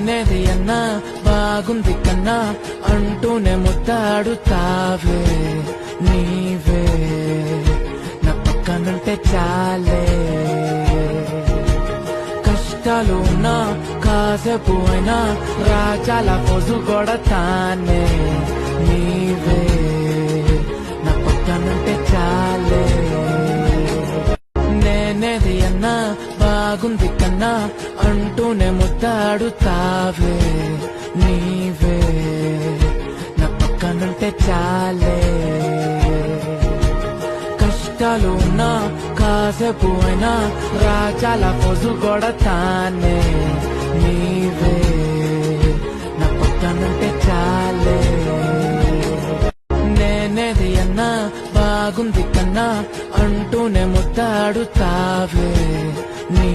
నేనేది అన్నా బాగుంది కన్నా అంటూనే ముద్దాడుతావే నీవే నా పక్కనుంటే చాలే కష్టాలు ఉన్నా కాసేపు అయినా రాజాల పోజు కొడతానే నీవే నా పక్కనుంటే చాలే నేనేది అన్నా బాగుంది కన్నా అంటూనే ముద్దాడుతావే నీవే నా పక్కనుంటే చాలే కష్టాలు ఉన్నా కాసేపు అయినా రాజాల పోజు కొడతానే నీవే నా పక్కనుంటే చాలే నేనేది అన్నా బాగుంది కన్నా అంటూనే ముద్దాడుతావే నీ